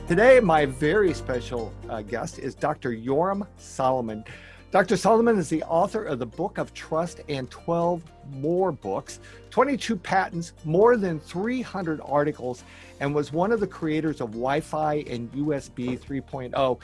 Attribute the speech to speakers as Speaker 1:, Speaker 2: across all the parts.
Speaker 1: Today, my very special guest is Dr. Yoram Solomon. Dr. Solomon is the author of the Book of Trust and 12 more books, 22 patents, more than 300 articles, and was one of the creators of Wi-Fi and USB 3.0.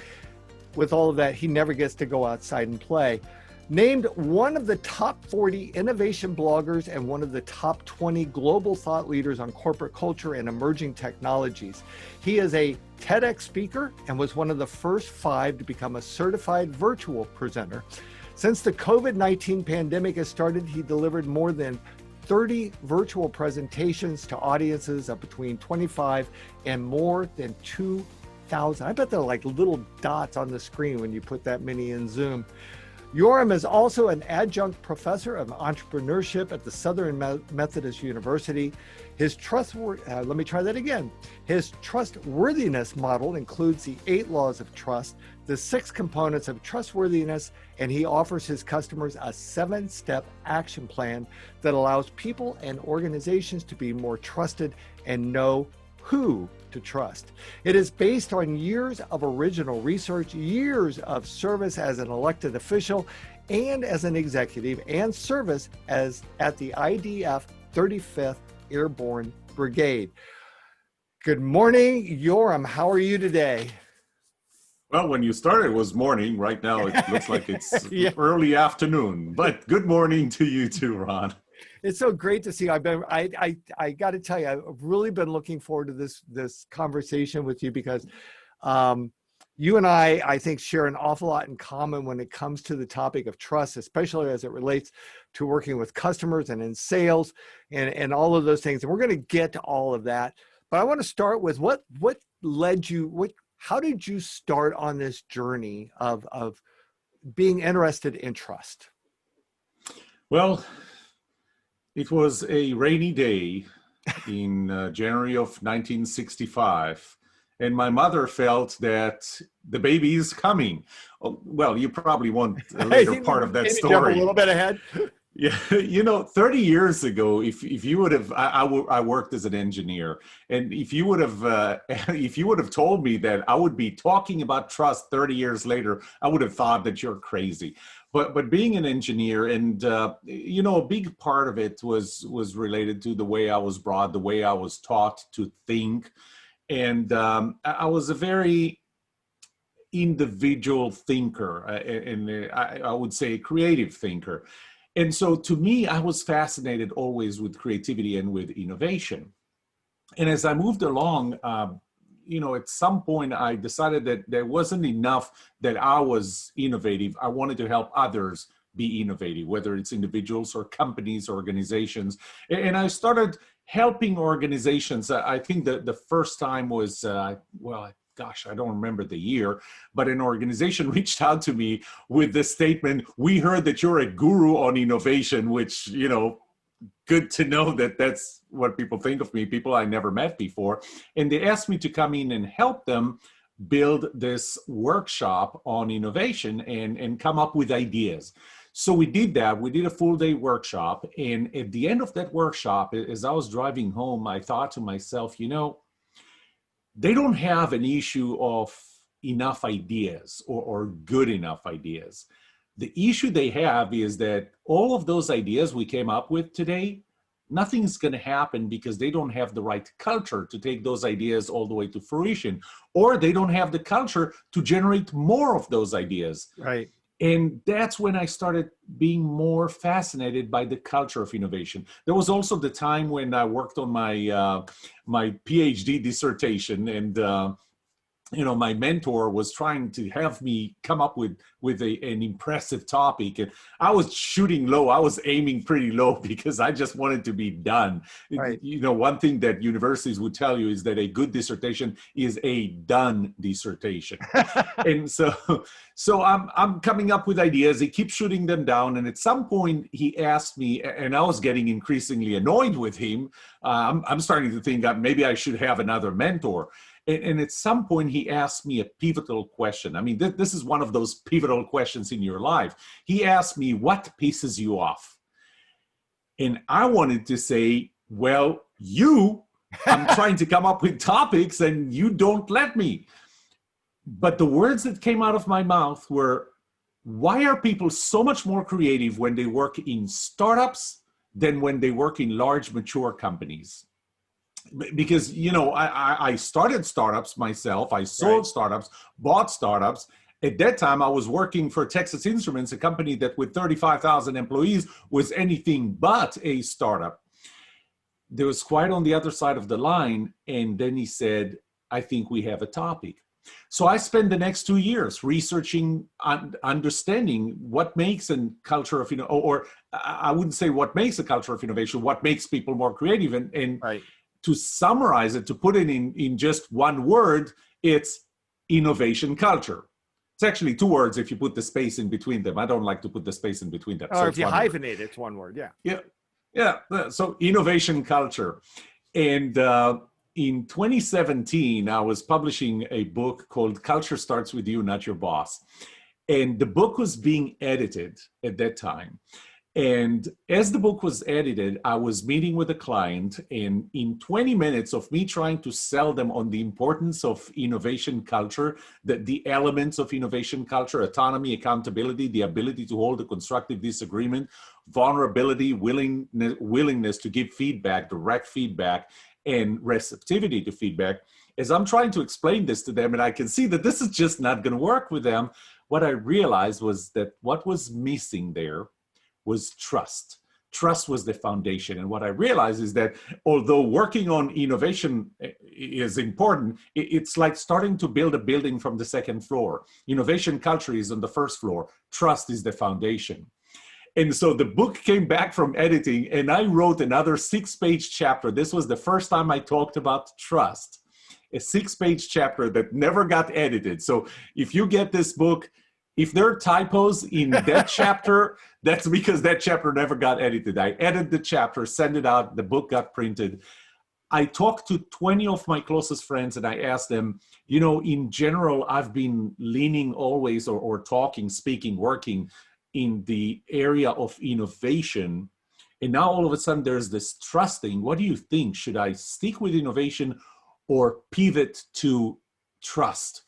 Speaker 1: With all of that, he never gets to go outside and play. Named one of the top 40 innovation bloggers and one of the top 20 global thought leaders on corporate culture and emerging technologies. He is a TEDx speaker and was one of the first 5 to become a certified virtual presenter. Since the COVID-19 pandemic has started, he delivered more than 30 virtual presentations to audiences of between 25 and more than 2,000. I bet they're like little dots on the screen when you put that many in Zoom. Yoram is also an adjunct professor of entrepreneurship at the Southern Methodist University. His trustworthiness model includes the 8 laws of trust, the 6 components of trustworthiness, and he offers his customers a 7-step action plan that allows people and organizations to be more trusted and know who to trust. It is based on years of original research, years of service as an elected official and as an executive, and service as at the IDF 35th Airborne Brigade. Good morning, Yoram. How are you today?
Speaker 2: Well, when you started, it was morning. Right now, it looks like it's early afternoon. But good morning to you too, Ron.
Speaker 1: It's so great to see you. I got to tell you, I've really been looking forward to this conversation with you because you and I think, share an awful lot in common when it comes to the topic of trust, especially as it relates to working with customers and in sales and all of those things. And we're going to get to all of that. But I want to start with what led you, how did you start on this journey of being interested in trust?
Speaker 2: Well, it was a rainy day in January of 1965, and my mother felt that the baby is coming. Oh, well, you probably want a later part of that story.
Speaker 1: Jump a little bit ahead.
Speaker 2: Yeah, 30 years ago, if you would have, I worked as an engineer, and if you would have told me that I would be talking about trust 30 years later, I would have thought that you're crazy. But being an engineer, and a big part of it was related to the way I was brought, the way I was taught to think, and I was a very individual thinker, and I would say a creative thinker. And so to me, I was fascinated always with creativity and with innovation. And as I moved along, at some point I decided that there wasn't enough that I was innovative. I wanted to help others be innovative, whether it's individuals or companies, organizations. And I started helping organizations. I think the first time was, I don't remember the year, but an organization reached out to me with the statement, "We heard that you're a guru on innovation," which, good to know that that's what people think of me, people I never met before. And they asked me to come in and help them build this workshop on innovation and come up with ideas. So we did that. We did a full day workshop. And at the end of that workshop, as I was driving home, I thought to myself, they don't have an issue of enough ideas or good enough ideas. The issue they have is that all of those ideas we came up with today, nothing's going to happen because they don't have the right culture to take those ideas all the way to fruition, or they don't have the culture to generate more of those ideas.
Speaker 1: Right.
Speaker 2: And that's when I started being more fascinated by the culture of innovation. There was also the time when I worked on my PhD dissertation, and my mentor was trying to have me come up with an impressive topic, and I was shooting low. I was aiming pretty low because I just wanted to be done.
Speaker 1: Right.
Speaker 2: One thing that universities would tell you is that a good dissertation is a done dissertation. And so I'm coming up with ideas. He keeps shooting them down, and at some point he asked me, and I was getting increasingly annoyed with him. I'm starting to think that maybe I should have another mentor. And at some point, he asked me a pivotal question. I mean, this is one of those pivotal questions in your life. He asked me, what pisses you off? And I wanted to say, well, you I'm trying to come up with topics and you don't let me. But the words that came out of my mouth were, why are people so much more creative when they work in startups than when they work in large, mature companies? Because, you know, I started startups myself. I sold startups, bought startups. At that time, I was working for Texas Instruments, a company that with 35,000 employees was anything but a startup. There was quite on the other side of the line. And then he said, I think we have a topic. So I spent the next 2 years researching, understanding what makes a culture of, or I wouldn't say what makes a culture of innovation, what makes people more creative. And to summarize it, to put it in just one word, it's innovation culture. It's actually 2 words if you put the space in between them. I don't like to put the space in between them.
Speaker 1: Or so if you hyphenate, it's 1 word,
Speaker 2: Yeah. So innovation culture. And in 2017, I was publishing a book called Culture Starts With You, Not Your Boss. And the book was being edited at that time. And as the book was edited, I was meeting with a client, and in 20 minutes of me trying to sell them on the importance of innovation culture, the elements of innovation culture, autonomy, accountability, the ability to hold a constructive disagreement, vulnerability, willingness to give feedback, direct feedback, and receptivity to feedback. As I'm trying to explain this to them, and I can see that this is just not going to work with them, what I realized was that what was missing there was trust. Trust was the foundation. And what I realized is that although working on innovation is important, it's like starting to build a building from the 2nd floor. Innovation culture is on the 1st floor. Trust is the foundation. And so the book came back from editing, and I wrote another 6-page chapter. This was the first time I talked about trust. A 6-page chapter that never got edited. So if you get this book, if there are typos in that chapter, that's because that chapter never got edited. I edited the chapter, sent it out, the book got printed. I talked to 20 of my closest friends and I asked them, in general, I've been leaning always or talking, speaking, working in the area of innovation. And now all of a sudden there's this trusting. What do you think? Should I stick with innovation or pivot to trust?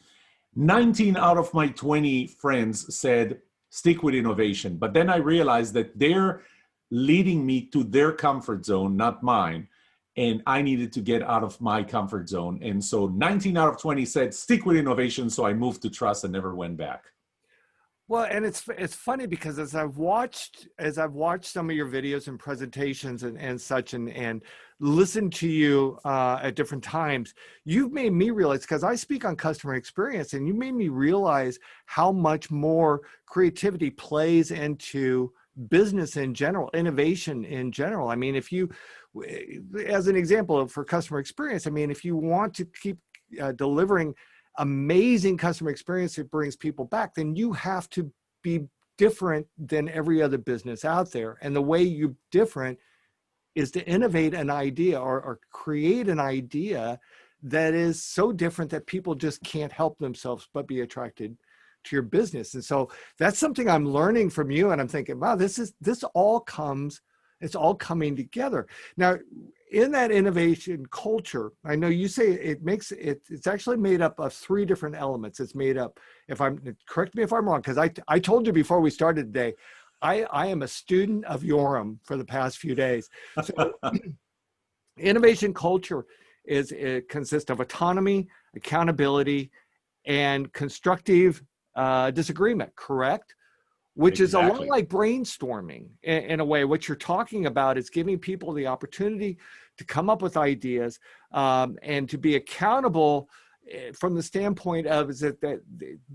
Speaker 2: 19 out of my 20 friends said, stick with innovation. But then I realized that they're leading me to their comfort zone, not mine. And I needed to get out of my comfort zone. And so 19 out of 20 said, stick with innovation. So I moved to trust and never went back.
Speaker 1: Well, and it's funny because as I've watched some of your videos and presentations and such, and listened to you at different times, you've made me realize, because I speak on customer experience, and you made me realize how much more creativity plays into business in general, innovation in general. I mean, if you, as an example for customer experience, I mean, if you want to keep delivering amazing customer experience that brings people back, then you have to be different than every other business out there. And the way you're different is to innovate an idea or create an idea that is so different that people just can't help themselves but be attracted to your business. And so that's something I'm learning from you. And I'm thinking, wow, it's all coming together. Now, in that innovation culture, I know you say it's actually made up of 3 different elements. It's made up, correct me if I'm wrong, because I told you before we started today, I am a student of Yoram for the past few days. So innovation culture it consists of autonomy, accountability, and constructive disagreement, correct? Which is a lot like brainstorming in a way. What you're talking about is giving people the opportunity to come up with ideas and to be accountable from the standpoint of is that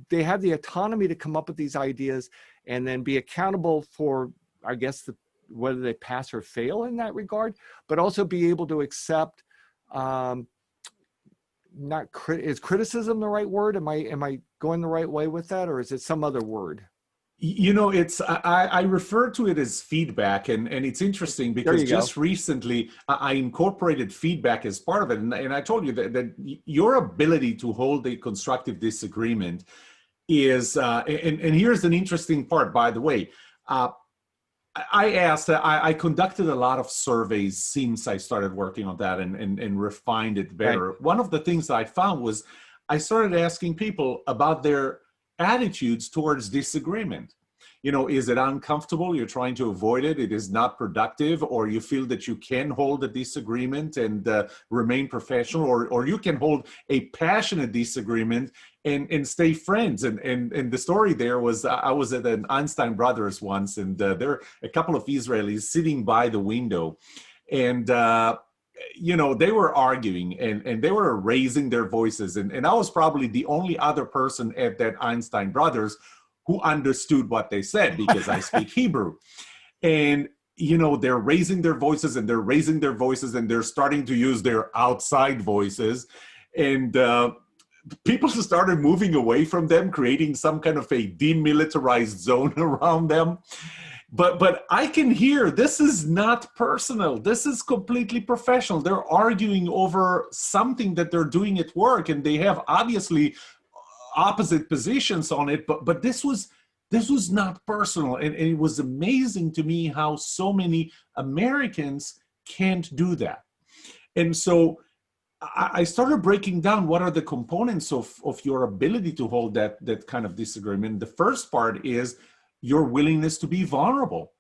Speaker 1: they have the autonomy to come up with these ideas and then be accountable for, I guess, whether they pass or fail in that regard, but also be able to accept, is criticism the right word? Am I going the right way with that, or is it some other word?
Speaker 2: I refer to it as feedback, and it's interesting because just recently I incorporated feedback as part of it. And I told you that your ability to hold a constructive disagreement is, and here's an interesting part, by the way. I conducted a lot of surveys since I started working on that and refined it better.
Speaker 1: Right.
Speaker 2: One of the things that I found was I started asking people about their attitudes towards disagreement. You know, is it uncomfortable? You're trying to avoid it. It is not productive, or you feel that you can hold a disagreement and remain professional, or you can hold a passionate disagreement and stay friends. And the story there was I was at an Einstein Brothers once, and there were a couple of Israelis sitting by the window, and you know, they were arguing and they were raising their voices, and I was probably the only other person at that Einstein Brothers who understood what they said, because I speak Hebrew. And, you know, they're raising their voices and they're raising their voices and they're starting to use their outside voices. And people started moving away from them, creating some kind of a demilitarized zone around them. But I can hear this is not personal. This is completely professional. They're arguing over something that they're doing at work, and they have obviously opposite positions on it, but this was not personal, and it was amazing to me how so many Americans can't do that. And so I started breaking down what are the components of your ability to hold that kind of disagreement. The first part is your willingness to be vulnerable.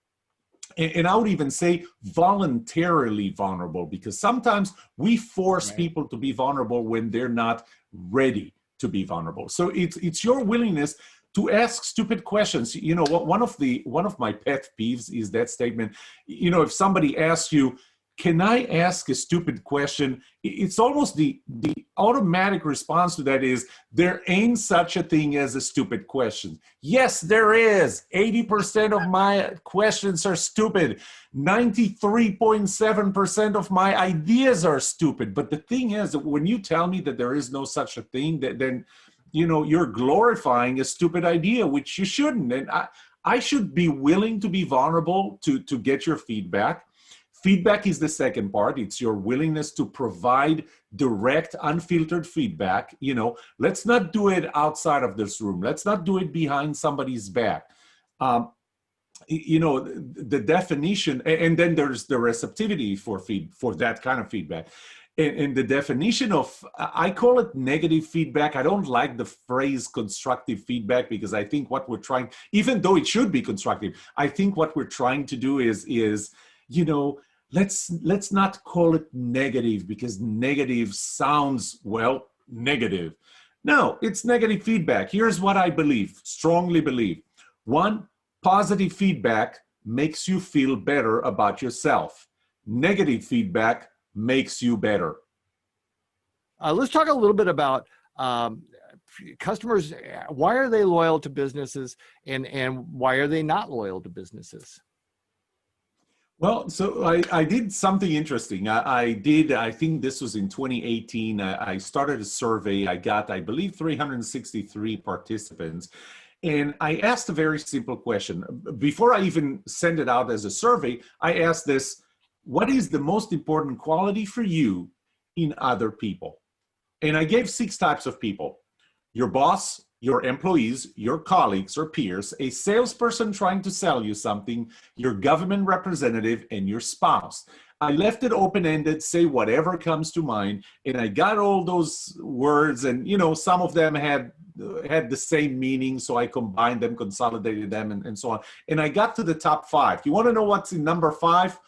Speaker 2: And I would even say voluntarily vulnerable, because sometimes we force people to be vulnerable when they're not ready to be vulnerable. So it's your willingness to ask stupid questions. You know, one of my pet peeves is that statement. You know, if somebody asks you, can I ask a stupid question? It's almost the automatic response to that is, there ain't such a thing as a stupid question. Yes, there is. 80% of my questions are stupid. 93.7% of my ideas are stupid. But the thing is that when you tell me that there is no such a thing, then, you know, you're glorifying a stupid idea, which you shouldn't. And I should be willing to be vulnerable to get your feedback. Feedback is the second part. It's your willingness to provide direct, unfiltered feedback. You know, let's not do it outside of this room. Let's not do it behind somebody's back. You know, the definition, and then there's the receptivity for that kind of feedback. And the definition of, I call it negative feedback. I don't like the phrase constructive feedback, because I think what we're trying, even though it should be constructive, I think what we're trying to do is, you know, let's not call it negative, because negative sounds, well, negative. No, it's negative feedback. Here's what I believe, strongly believe. One, positive feedback makes you feel better about yourself. Negative feedback makes you better.
Speaker 1: Let's talk a little bit about customers. Why are they loyal to businesses, and why are they not loyal to businesses?
Speaker 2: Well, so I did something interesting. I think this was in 2018. I started a survey. I got, I believe, 363 participants. And I asked a very simple question. Before I even send it out as a survey, I asked this: what is the most important quality for you in other people? And I gave 6 types of people: your boss, your employees, your colleagues or peers, a salesperson trying to sell you something, your government representative, and your spouse. I left it open-ended, say whatever comes to mind, and I got all those words, and you know, some of them had the same meaning, so I combined them, consolidated them, and so on. And I got to the top 5. You want to know what's in number 5?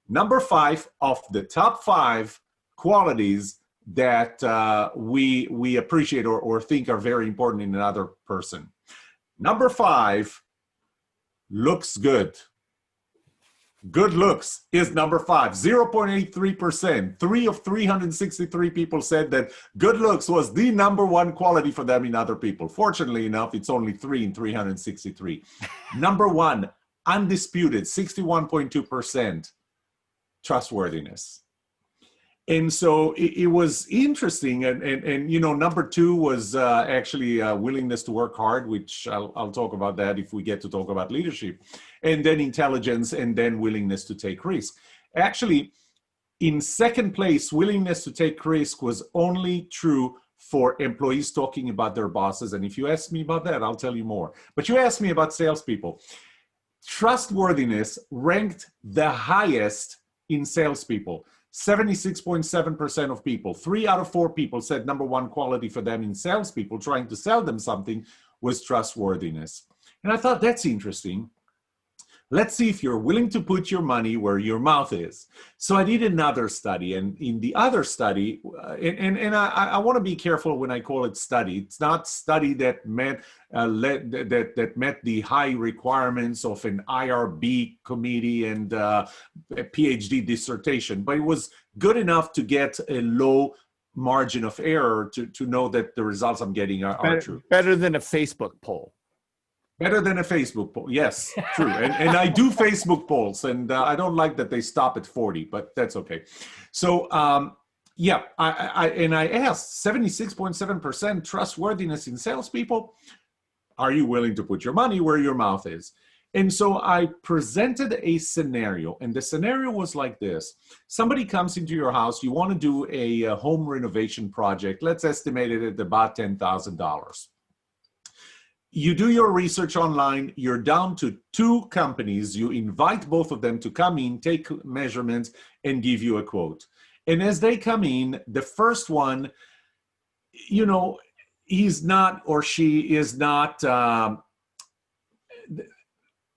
Speaker 2: Number 5 of the top 5 qualities that we appreciate or think are very important in another person. Number 5, looks good. Good looks is number 5, 0.83%. 3 of 363 people said that good looks was the number 1 quality for them in other people. Fortunately enough, it's only 3 in 363. Number 1, undisputed, 61.2%, trustworthiness. And so it was interesting, and you know, number 2 was actually willingness to work hard, which I'll talk about that if we get to talk about leadership, and then intelligence, and then willingness to take risk. Actually, in second place, willingness to take risk was only true for employees talking about their bosses, and if you ask me about that, I'll tell you more. But you asked me about salespeople. trustworthiness ranked the highest in salespeople. 76.7% of people, 3 out of 4 people said number one quality for them in salespeople trying to sell them something was trustworthiness. And I thought that's interesting. Let's see if you're willing to put your money where your mouth is. So I did another study, and in the other study, I want to be careful when I call it study. It's not study that met that met the high requirements of an IRB committee and a PhD dissertation, but it was good enough to get a low margin of error to know that the results I'm getting are true.
Speaker 1: Better than a Facebook poll.
Speaker 2: Better than a Facebook poll. Yes, true. And I do Facebook polls, and I don't like that they stop at 40, but that's okay. So, yeah, I asked 76.7% trustworthiness in salespeople. Are you willing to put your money where your mouth is? And so I presented a scenario, and the scenario was like this. Somebody comes into your house, you want to do a home renovation project. Let's estimate it at about $10,000. You do your research online, you're down to 2 companies, you invite both of them to come in, take measurements, and give you a quote. And as they come in, the first one, you know, he's not or she is not,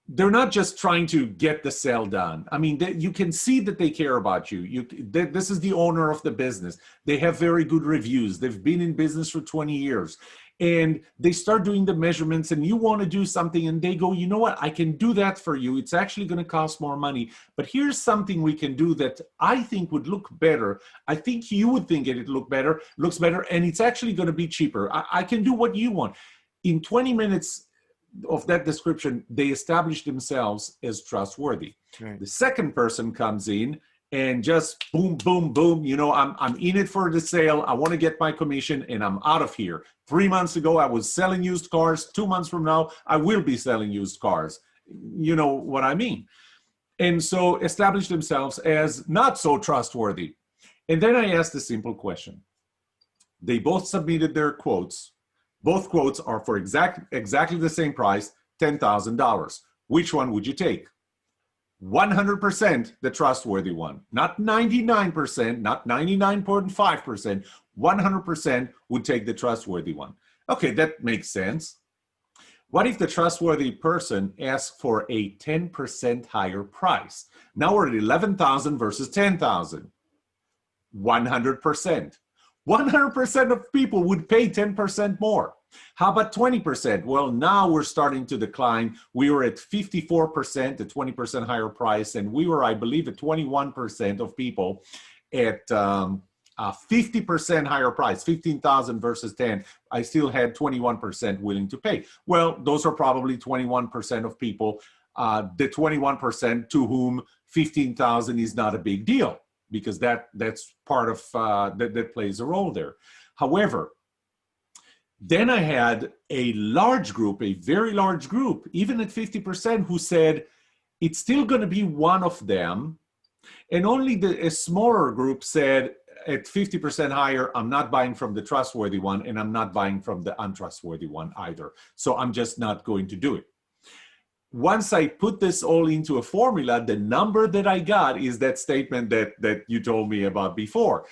Speaker 2: they're not just trying to get the sale done. I mean, you can see that they care about you. This is the owner of the business. They have very good reviews. They've been in business for 20 years. And they start doing the measurements, and you want to do something, and they go, you know what, I can do that for you. It's actually going to cost more money, but here's something we can do that I think would look better. I think you would think it looks better, and it's actually going to be cheaper. I can do what you want. In 20 minutes of that description, they establish themselves as trustworthy. Right. The second person comes in and just boom, boom, boom. You know, I'm in it for the sale. I want to get my commission, and I'm out of here. 3 months ago, I was selling used cars. 2 months from now, I will be selling used cars. You know what I mean? And so establish themselves as not so trustworthy. And then I asked a simple question. They both submitted their quotes. Both quotes are for exactly the same price, $10,000. Which one would you take? 100% the trustworthy one, not 99%, not 99.5%, 100% would take the trustworthy one. Okay, that makes sense. What if the trustworthy person asks for a 10% higher price? Now we're at 11,000 versus 10,000. 100%. 100% of people would pay 10% more. How about 20%? Well, now we're starting to decline. We were at 54%, a 20% higher price, and we were, I believe, at 21% of people at 50% higher price, 15,000 versus 10. I still had 21% willing to pay. Well, those are probably 21% of people, the 21% to whom 15,000 is not a big deal, because that's part of, that plays a role there. However, then I had a large group, a very large group, even at 50%, who said, it's still going to be one of them. And only a smaller group said, at 50% higher, I'm not buying from the trustworthy one, and I'm not buying from the untrustworthy one either. So I'm just not going to do it. Once I put this all into a formula, the number that I got is that statement that you told me about before.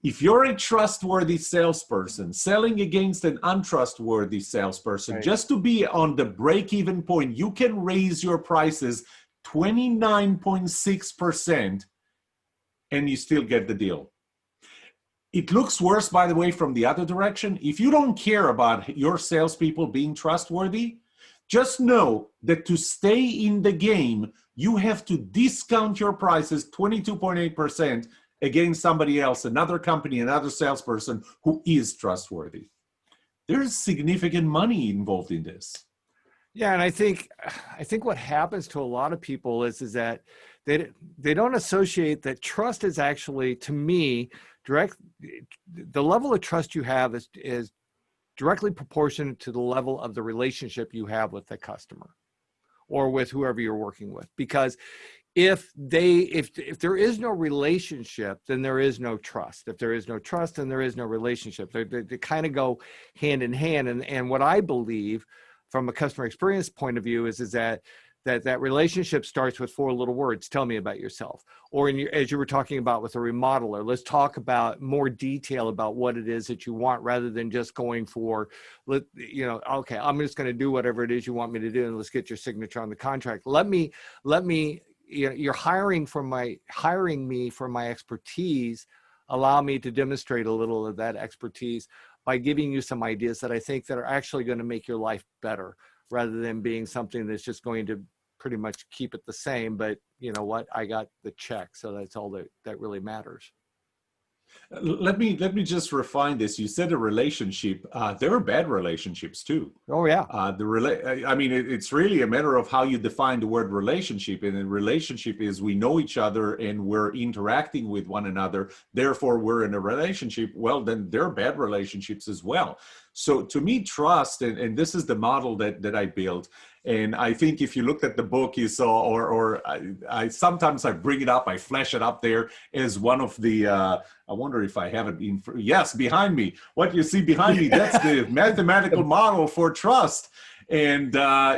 Speaker 2: If you're a trustworthy salesperson selling against an untrustworthy salesperson, right, just to be on the break-even point, you can raise your prices 29.6% and you still get the deal. It looks worse, by the way, from the other direction. If you don't care about your salespeople being trustworthy, just know that to stay in the game, you have to discount your prices 22.8% against somebody else, another company, another salesperson who is trustworthy. There's significant money involved in this.
Speaker 1: Yeah, and I think what happens to a lot of people is that they don't associate that trust is actually, to me, the level of trust you have is directly proportionate to the level of the relationship you have with the customer or with whoever you're working with. Because if there is no relationship, then there is no trust. If there is no trust, then there is no relationship. They kind of go hand in hand. And what I believe from a customer experience point of view is that that relationship starts with 4 little words. Tell me about yourself. Or as you were talking about with a remodeler, let's talk about more detail about what it is that you want, rather than just going for, okay, I'm just going to do whatever it is you want me to do, and let's get your signature on the contract. Let me, you're hiring me for my expertise. Allow me to demonstrate a little of that expertise by giving you some ideas that I think that are actually going to make your life better, rather than being something that's just going to pretty much keep it the same. But you know what? I got the check. So that's all that really matters.
Speaker 2: Let me just refine this. You said a relationship. There are bad relationships too.
Speaker 1: Oh yeah.
Speaker 2: It's really a matter of how you define the word relationship. And a relationship is we know each other and we're interacting with one another. Therefore, we're in a relationship. Well, then there are bad relationships as well. So to me, trust, and this is the model that I built. And I think if you looked at the book, you saw, or I sometimes I bring it up, I flash it up there as one of the, I wonder if I have it yes, behind me. What you see behind me, that's the mathematical model for trust. And,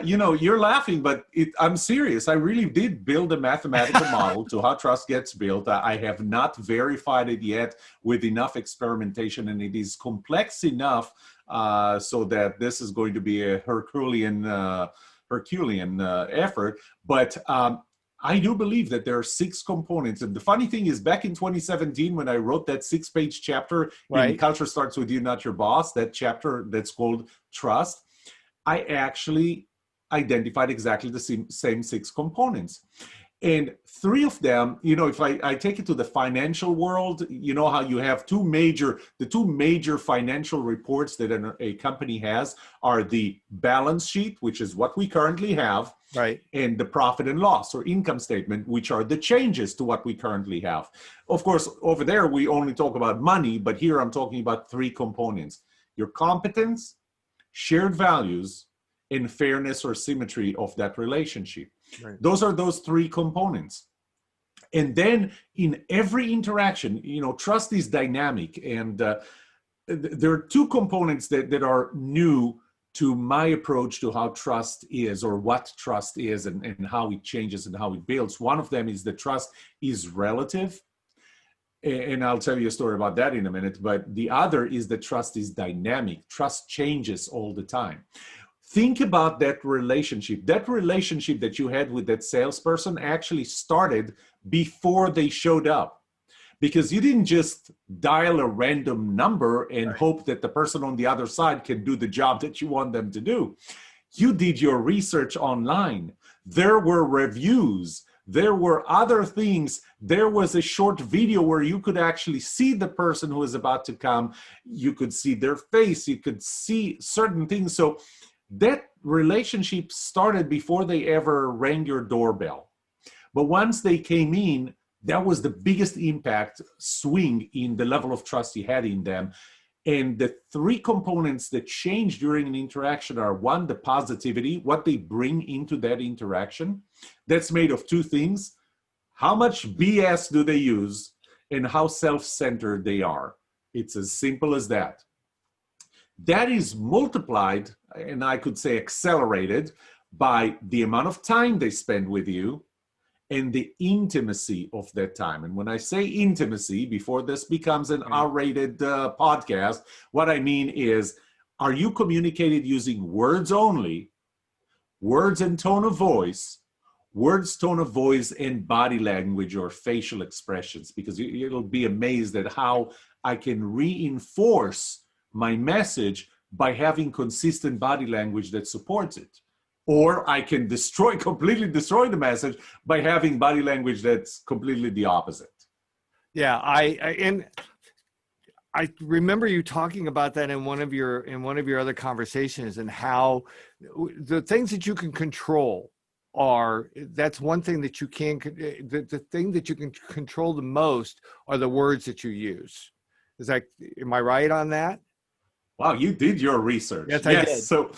Speaker 2: you're laughing, but I'm serious. I really did build a mathematical model to how trust gets built. I have not verified it yet with enough experimentation, and it is complex enough so that this is going to be a Herculean effort. But I do believe that there are 6 components. And the funny thing is, back in 2017, when I wrote that 6-page chapter in Culture Starts With You, Not Your Boss, that chapter that's called Trust, I actually identified exactly the same 6 components. And 3 of them, if I take it to the financial world, you know how you have the two major financial reports that a company has are the balance sheet, which is what we currently have,
Speaker 1: right,
Speaker 2: and the profit and loss or income statement, which are the changes to what we currently have. Of course, over there, we only talk about money, but here I'm talking about 3 components: your competence, shared values, and fairness or symmetry of that relationship. Right. Those are those 3 components. And then in every interaction, trust is dynamic. And there are 2 components that are new to my approach to how trust is, or what trust is, and how it changes and how it builds. One of them is that trust is relative. And I'll tell you a story about that in a minute. But the other is that trust is dynamic. Trust changes all the time. Think about that relationship. That relationship that you had with that salesperson actually started before they showed up, because you didn't just dial a random number and hope that the person on the other side can do the job that you want them to do. You did your research online. There were reviews. There were other things. There was a short video where you could actually see the person who is about to come. You could see their face. You could see certain things. So that relationship started before they ever rang your doorbell. But once they came in, that was the biggest impact swing in the level of trust you had in them. And the 3 components that change during an interaction are: 1, the positivity, what they bring into that interaction. That's made of 2 things: how much BS do they use, and how self-centered they are. It's as simple as that. That is multiplied, and I could say accelerated, by the amount of time they spend with you and the intimacy of that time. And when I say intimacy, before this becomes an R-rated podcast, what I mean is, are you communicated using words only, words and tone of voice, words, tone of voice, and body language or facial expressions? Because you'll be amazed at how I can reinforce my message by having consistent body language that supports it. Or I can completely destroy the message by having body language that's completely the opposite.
Speaker 1: Yeah, I remember you talking about that in one of your other conversations, and how the things that you can control that's one thing that you can, the thing that you can control the most are the words that you use. Am I right on that?
Speaker 2: Wow, you did your research.
Speaker 1: Yes, I did.
Speaker 2: So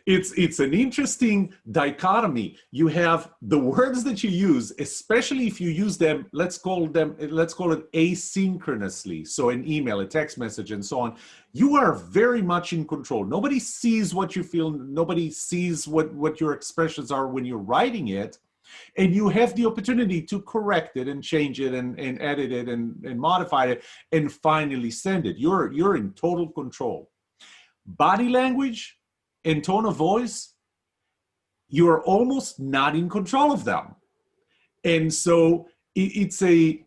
Speaker 2: It's an interesting dichotomy. You have the words that you use, especially if you use them, let's call it asynchronously. So an email, a text message, and so on. You are very much in control. Nobody sees what you feel. Nobody sees what your expressions are when you're writing it. And you have the opportunity to correct it and change it and edit it and modify it and finally send it. You're in total control. Body language and tone of voice, you're almost not in control of them. And so it's a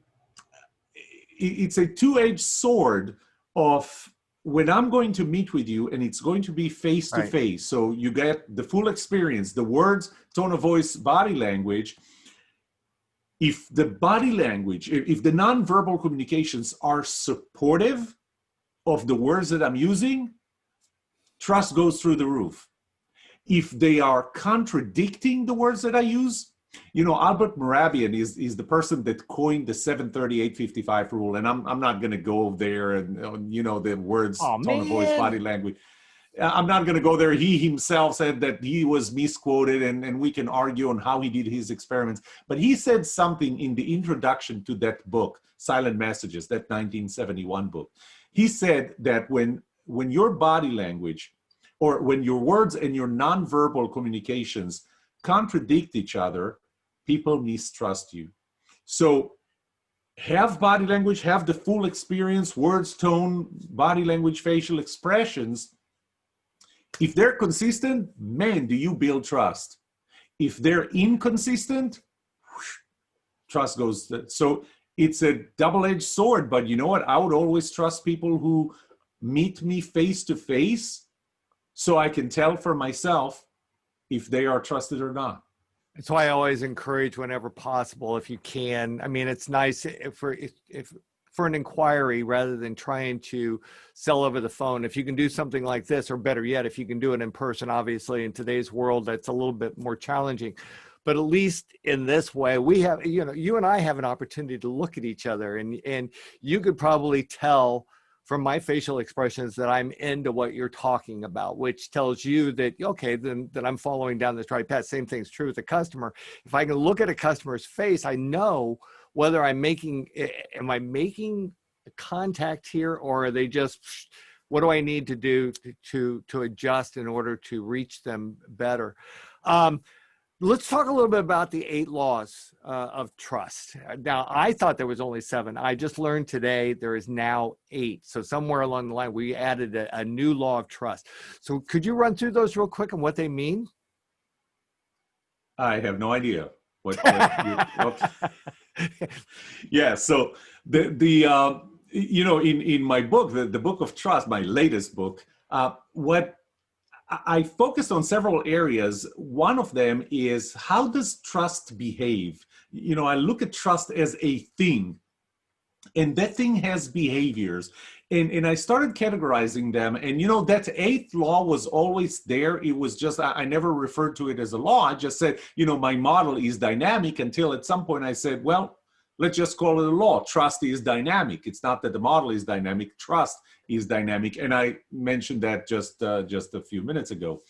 Speaker 2: two-edged sword of when I'm going to meet with you and it's going to be face to face. So you get the full experience, the words, tone of voice, body language. If the body language, if the nonverbal communications are supportive of the words that I'm using, trust goes through the roof. If they are contradicting the words that I use, Albert Moravian is the person that coined the 7:30-8:55 rule, and I'm not going to go there and the words, tone of voice, body language. I'm not going to go there. He himself said that he was misquoted, and we can argue on how he did his experiments. But he said something in the introduction to that book, Silent Messages, that 1971 book. He said that when your body language or when your words and your nonverbal communications contradict each other, people mistrust you. So have body language, have the full experience, words, tone, body language, facial expressions. If they're consistent, man, do you build trust. If they're inconsistent, trust goes. So it's a double-edged sword, but you know what? I would always trust people who meet me face to face so I can tell for myself if they are trusted or not.
Speaker 1: That's why I always encourage whenever possible, if you can. I mean, it's nice for an inquiry rather than trying to sell over the phone. If you can do something like this, or better yet, if you can do it in person, obviously in today's world, that's a little bit more challenging. But at least in this way, we have, you and I have an opportunity to look at each other, and you could probably tell from my facial expressions that I'm into what you're talking about, which tells you that, okay, then that I'm following down this right path. Same thing's true with a customer. If I can look at a customer's face, I know whether am I making contact here, or are they just, what do I need to do to adjust in order to reach them better? Let's talk a little bit about the 8 laws of trust. Now, I thought there was only 7. I just learned today there is now 8. So somewhere along the line, we added a new law of trust. So could you run through those real quick and what they mean?
Speaker 2: I have no idea. Yeah, so in my book, the book of trust, my latest book, what I focused on several areas. One of them is, how does trust behave? I look at trust as a thing, and that thing has behaviors. And I started categorizing them. And, that 8th law was always there. It was just, I never referred to it as a law. I just said, my model is dynamic, until at some point I said, well, let's just call it a law. Trust is dynamic. It's not that the model is dynamic. Trust is dynamic. And I mentioned that just a few minutes ago.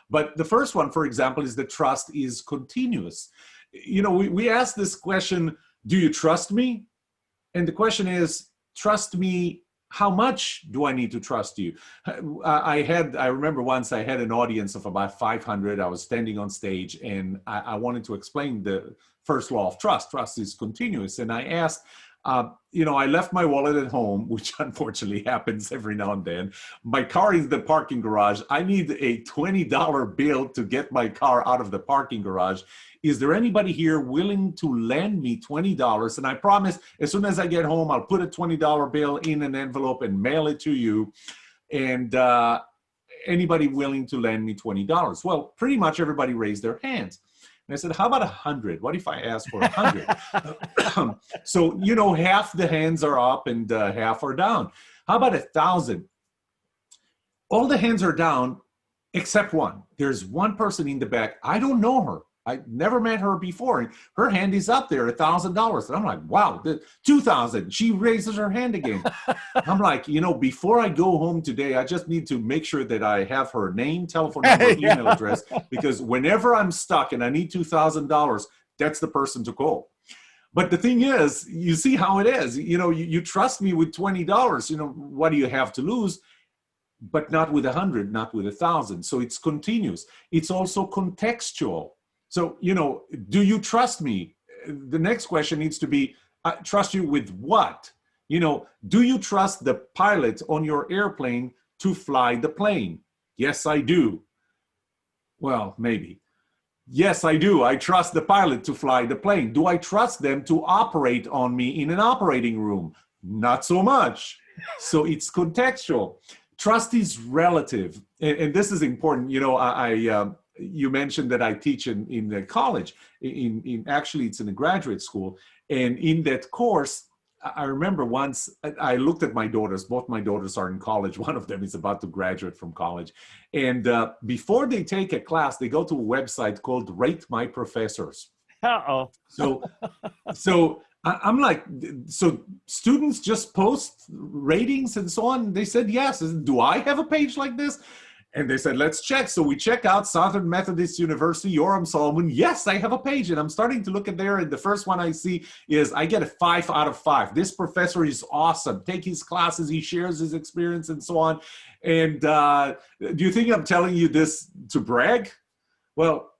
Speaker 2: But the first one, for example, is that trust is continuous. We ask this question, do you trust me? And the question is, trust me, how much do I need to trust you? I remember once I had an audience of about 500. I was standing on stage, and I wanted to explain the first law of trust. Trust is continuous. And I asked, I left my wallet at home, which unfortunately happens every now and then. My car is in the parking garage. I need a $20 bill to get my car out of the parking garage. Is there anybody here willing to lend me $20? And I promise, as soon as I get home, I'll put a $20 bill in an envelope and mail it to you. And anybody willing to lend me $20? Well, pretty much everybody raised their hands. And I said, how about 100? What if I ask for 100? So, half the hands are up and half are down. How about 1,000? All the hands are down except one. There's one person in the back. I don't know her. I never met her before. And her hand is up there, $1,000. And I'm like, wow, 2,000. She raises her hand again. I'm like, before I go home today, I just need to make sure that I have her name, telephone number, email address, because whenever I'm stuck and I need $2,000, that's the person to call. But the thing is, you see how it is. You trust me with $20. What do you have to lose? But not with 100, not with 1,000. So it's continuous. It's also contextual. So, do you trust me? The next question needs to be, trust you with what? Do you trust the pilot on your airplane to fly the plane? Yes, I do. Well, maybe. Yes, I do. I trust the pilot to fly the plane. Do I trust them to operate on me in an operating room? Not so much. So it's contextual. Trust is relative. And this is important. You mentioned that I teach in the college. Actually, it's in a graduate school. And in that course, I remember once I looked at my daughters. Both my daughters are in college. One of them is about to graduate from college. And before they take a class, they go to a website called Rate My Professors.
Speaker 1: Uh-oh.
Speaker 2: So I'm like, so students just post ratings and so on? They said, yes. I said, do I have a page like this? And they said, let's check. So we check out Southern Methodist University, Yoram Solomon. Yes, I have a page. And I'm starting to look at there. And the first one I see is I get a 5 out of 5. This professor is awesome. Take his classes. He shares his experience and so on. And do you think I'm telling you this to brag? Well,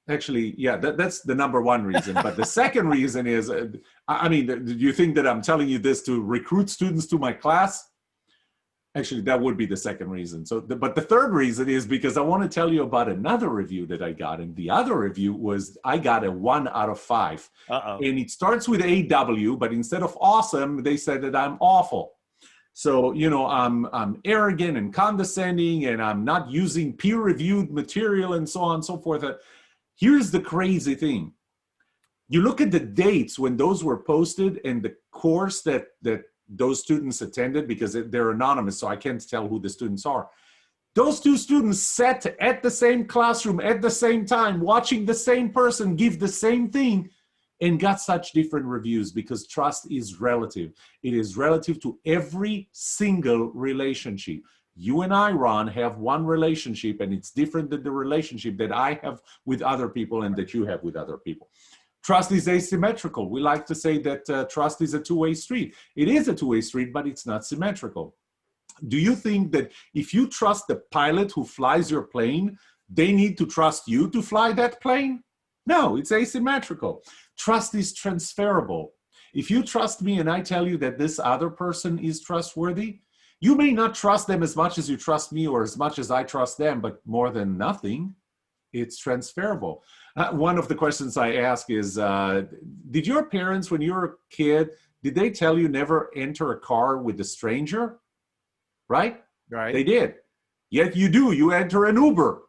Speaker 2: actually, yeah, that's the number one reason. But the second reason is, do you think that I'm telling you this to recruit students to my class? Actually, that would be the second reason. But the third reason is because I want to tell you about another review that I got. And the other review was I got a 1 out of 5.
Speaker 1: Uh-oh.
Speaker 2: And it starts with AW, but instead of awesome, they said that I'm awful. So, I'm arrogant and condescending, and I'm not using peer-reviewed material and so on and so forth. Here's the crazy thing. You look at the dates when those were posted and the course that those students attended, because they're anonymous, so I can't tell who the students are. Those two students sat at the same classroom at the same time, watching the same person give the same thing, and got such different reviews, because trust is relative. It is relative to every single relationship. You and I, Ron, have one relationship, and it's different than the relationship that I have with other people and that you have with other people. Trust is asymmetrical. We like to say that trust is a two-way street. It is a two-way street, but it's not symmetrical. Do you think that if you trust the pilot who flies your plane, they need to trust you to fly that plane? No, it's asymmetrical. Trust is transferable. If you trust me and I tell you that this other person is trustworthy, you may not trust them as much as you trust me or as much as I trust them, but more than nothing, it's transferable. One of the questions I ask is, did your parents, when you were a kid, did they tell you never enter a car with a stranger? Right?
Speaker 1: Right.
Speaker 2: They did. Yet you do. You enter an Uber.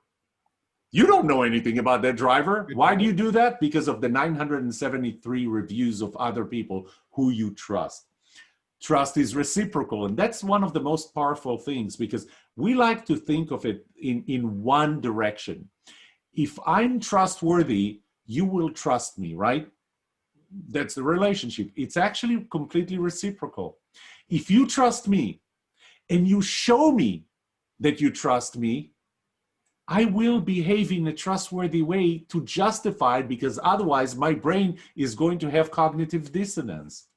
Speaker 2: You don't know anything about that driver. Why do you do that? Because of the 973 reviews of other people who you trust. Trust is reciprocal. And that's one of the most powerful things, because we like to think of it in one direction. If I'm trustworthy, you will trust me, right? That's the relationship. It's actually completely reciprocal. If you trust me and you show me that you trust me, I will behave in a trustworthy way to justify it, because otherwise my brain is going to have cognitive dissonance.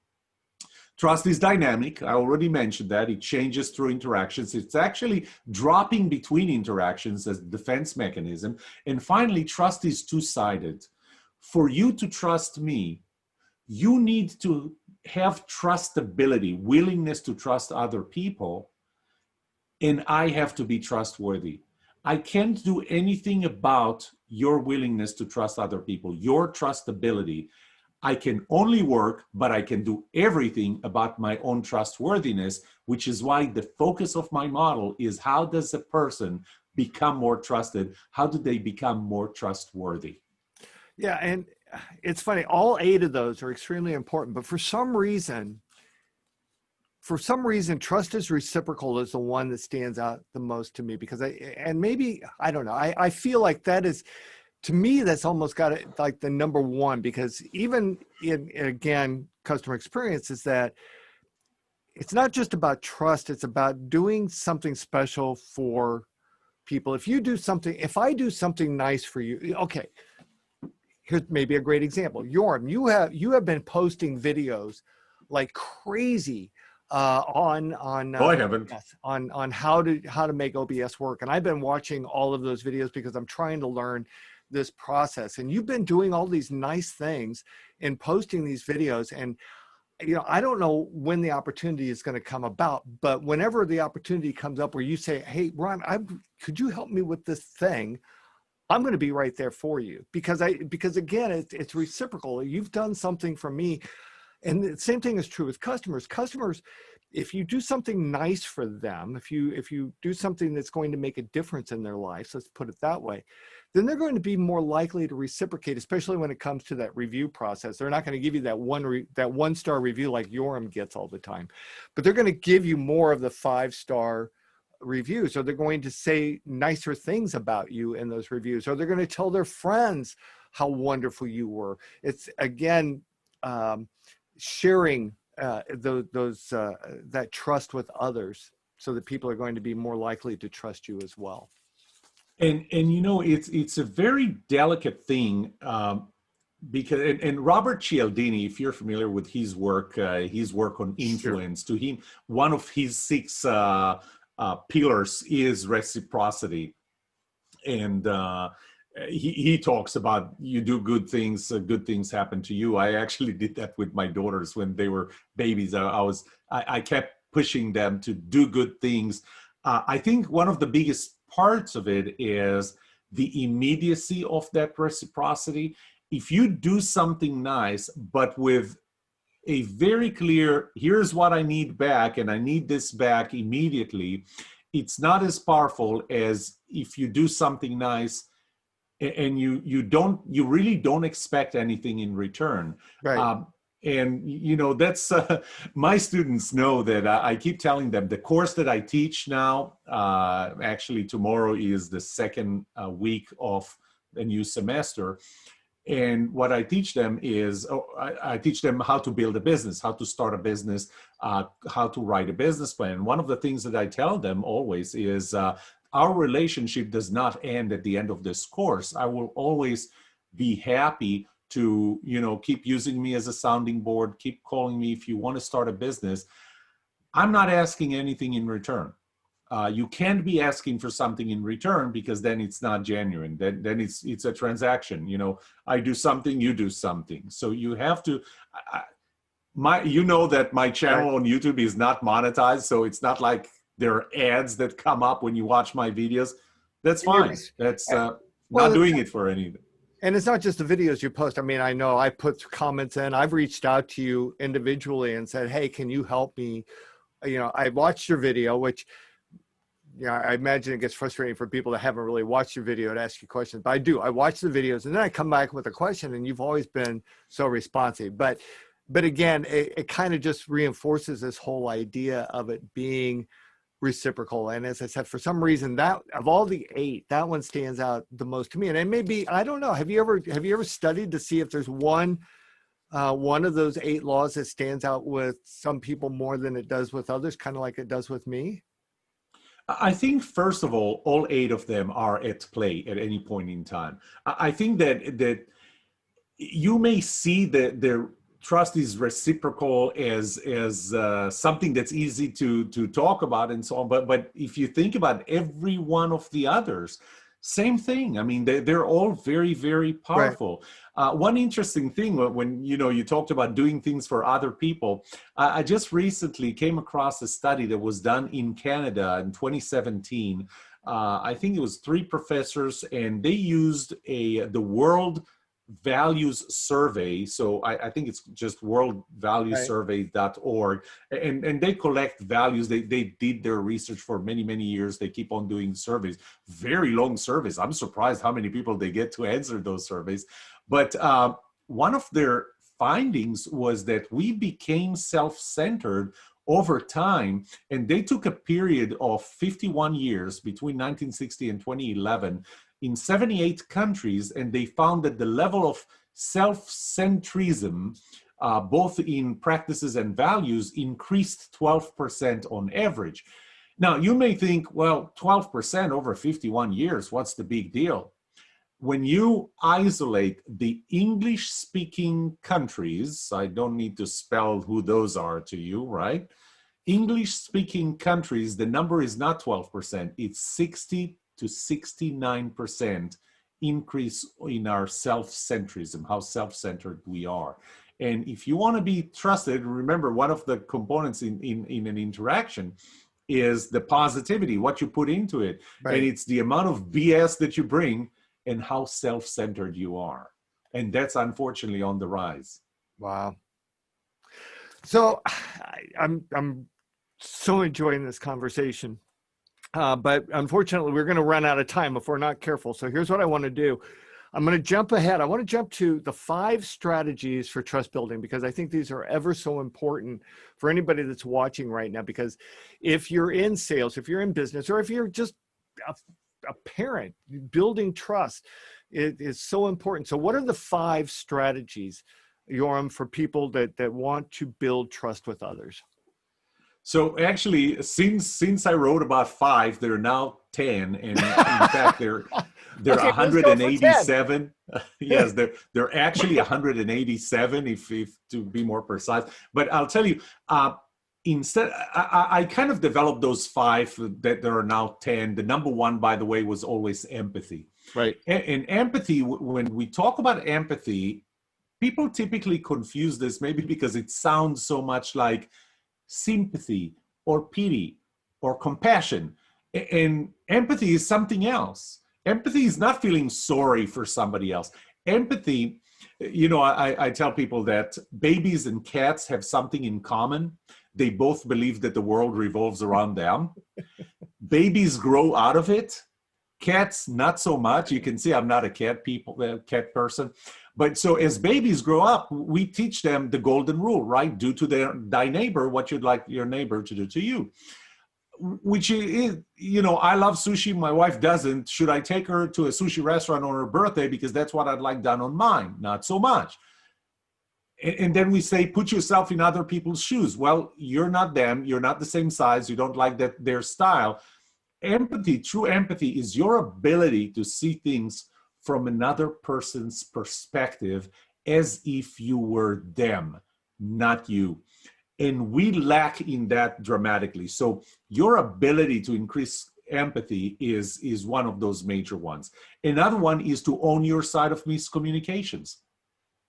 Speaker 2: Trust is dynamic. I already mentioned that. It changes through interactions. It's actually dropping between interactions as a defense mechanism. And finally, trust is two-sided. For you to trust me, you need to have trustability, willingness to trust other people, and I have to be trustworthy. I can't do anything about your willingness to trust other people, your trustability. I can only work, but I can do everything about my own trustworthiness, which is why the focus of my model is how does a person become more trusted? How do they become more trustworthy?
Speaker 1: Yeah, and it's funny, all 8 of those are extremely important, but for some reason, trust is reciprocal is the one that stands out the most to me, because I don't know, I feel like that is, to me, that's almost got it like the number one, because even in, again, customer experience is that it's not just about trust. It's about doing something special for people. If you do something, if I do something nice for you, okay, here's maybe a great example. Yoram, you have been posting videos like crazy
Speaker 2: No, I haven't.
Speaker 1: on how to make OBS work. And I've been watching all of those videos because I'm trying to learn this process. And you've been doing all these nice things and posting these videos. And I don't know when the opportunity is going to come about, but whenever the opportunity comes up where you say, hey, Ron, could you help me with this thing? I'm going to be right there for you, because again, it's reciprocal. You've done something for me. And the same thing is true with customers. Customers, if you do something nice for them, if you do something that's going to make a difference in their lives, let's put it that way, then they're going to be more likely to reciprocate, especially when it comes to that review process. They're not going to give you that one-star review like Yoram gets all the time, but they're going to give you more of the 5-star reviews, or they're going to say nicer things about you in those reviews, or they're going to tell their friends how wonderful you were. It's again, sharing that trust with others, so that people are going to be more likely to trust you as well.
Speaker 2: And it's a very delicate thing, because and Robert Cialdini, if you're familiar with his work on influence, sure. To him, one of his 6 pillars is reciprocity, and he talks about, you do good things happen to you. I actually did that with my daughters when they were babies. I kept pushing them to do good things. I think one of the biggest parts of it is the immediacy of that reciprocity. If you do something nice, but with a very clear, here's what I need back, and I need this back immediately, it's not as powerful as if you do something nice and you really don't expect anything in return.
Speaker 1: Right.
Speaker 2: And that's my students know that I keep telling them the course that I teach now, actually tomorrow is the second week of the new semester. And what I teach them is, I teach them how to build a business, how to start a business, how to write a business plan. One of the things that I tell them always is, our relationship does not end at the end of this course. I will always be happy to, keep using me as a sounding board, keep calling me if you want to start a business. I'm not asking anything in return. You can't be asking for something in return, because then it's not genuine. Then it's a transaction. I do something, you do something. So you have to, that my channel on YouTube is not monetized. So it's not like there are ads that come up when you watch my videos. That's fine. That's not doing it for anything.
Speaker 1: And it's not just the videos you post. I mean, I know I put comments in. I've reached out to you individually and said, hey, can you help me? I watched your video, which, I imagine it gets frustrating for people that haven't really watched your video to ask you questions. But I do. I watch the videos, and then I come back with a question, and you've always been so responsive. But again, it kind of just reinforces this whole idea of it being reciprocal. And as I said, for some reason, that of all the 8, that one stands out the most to me. And it may be, I don't know, have you ever studied to see if there's one of those 8 laws that stands out with some people more than it does with others, kind of like it does with me?
Speaker 2: I think, first of all 8 of them are at play at any point in time. I think that you may see that their trust is reciprocal as something that's easy to talk about and so on. But if you think about every one of the others, same thing. I mean, they're all very, very powerful. Right. One interesting thing when you talked about doing things for other people, I just recently came across a study that was done in Canada in 2017. I think it was 3 professors, and they used the World Values Survey. So I think it's just worldvaluesurvey.org, and they collect values. They did their research for many, many years. They keep on doing surveys, very long surveys. I'm surprised how many people they get to answer those surveys. But one of their findings was that we became self-centered over time, and they took a period of 51 years between 1960 and 2011, in 78 countries, and they found that the level of self-centrism, both in practices and values, increased 12% on average. Now, you may think, well, 12% over 51 years, what's the big deal? When you isolate the English-speaking countries, I don't need to spell who those are to you, right? English-speaking countries, the number is not 12%, it's 60 to 69% increase in our self-centrism, how self-centered we are. And if you want to be trusted, remember, one of the components in an interaction is the positivity, what you put into it. Right. And it's the amount of BS that you bring and how self-centered you are. And that's unfortunately on the rise.
Speaker 1: Wow. So I'm so enjoying this conversation. But unfortunately, we're going to run out of time if we're not careful. So here's what I want to do. I'm going to jump ahead. I want to jump to the 5 strategies for trust building, because I think these are ever so important for anybody that's watching right now. Because if you're in sales, if you're in business, or if you're just a parent, building trust is so important. So what are the 5 strategies, Yoram, for people that want to build trust with others?
Speaker 2: So actually, since I wrote about 5, there are now 10, and in fact, they're okay, 187. Yes, they're actually 187, if to be more precise. But I'll tell you, instead, I kind of developed those 5 that there are now 10. The number 1, by the way, was always empathy. Right. And empathy, when we talk about empathy, people typically confuse this, maybe because it sounds so much like sympathy or pity or compassion. And empathy is something else. Empathy is not feeling sorry for somebody else. Empathy, you know, I tell people that babies and cats have something in common. They both believe that the world revolves around them. Babies grow out of it. Cats, not so much. You can see I'm not a cat person. But so as babies grow up, we teach them the golden rule, right? Do to thy neighbor what you'd like your neighbor to do to you. Which is, you know, I love sushi. My wife doesn't. Should I take her to a sushi restaurant on her birthday because that's what I'd like done on mine? Not so much. And then we say, put yourself in other people's shoes. Well, you're not them. You're not the same size. You don't like their style. Empathy, true empathy, is your ability to see things from another person's perspective as if you were them, not you. And we lack in that dramatically. So your ability to increase empathy is one of those major ones. Another one is to own your side of miscommunications.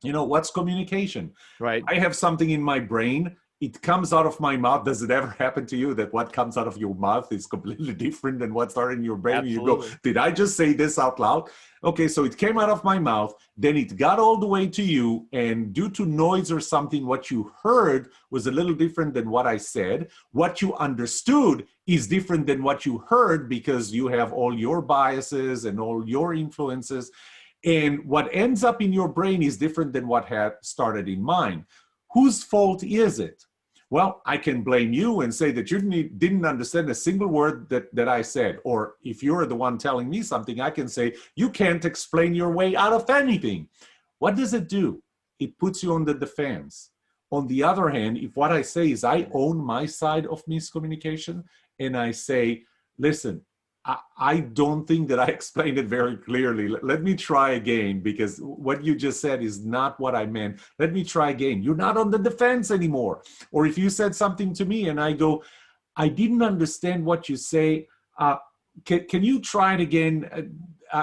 Speaker 2: You know, what's communication? Right. I have something in my brain. It comes out of my mouth. Does it ever happen to you that what comes out of your mouth is completely different than what's in your brain? Absolutely. You go, did I just say this out loud? Okay, so it came out of my mouth, then it got all the way to you, and due to noise or something, what you heard was a little different than what I said. What you understood is different than what you heard because you have all your biases and all your influences. And what ends up in your brain is different than what had started in mine. Whose fault is it? Well, I can blame you and say that you didn't understand a single word that I said. Or if you're the one telling me something, I can say, you can't explain your way out of anything. What does it do? It puts you on the defense. On the other hand, if what I say is I own my side of miscommunication and I say, listen, I don't think that I explained it very clearly. Let me try again, because what you just said is not what I meant. Let me try again. You're not on the defense anymore. Or if you said something to me and I go, I didn't understand what you say. Can you try it again?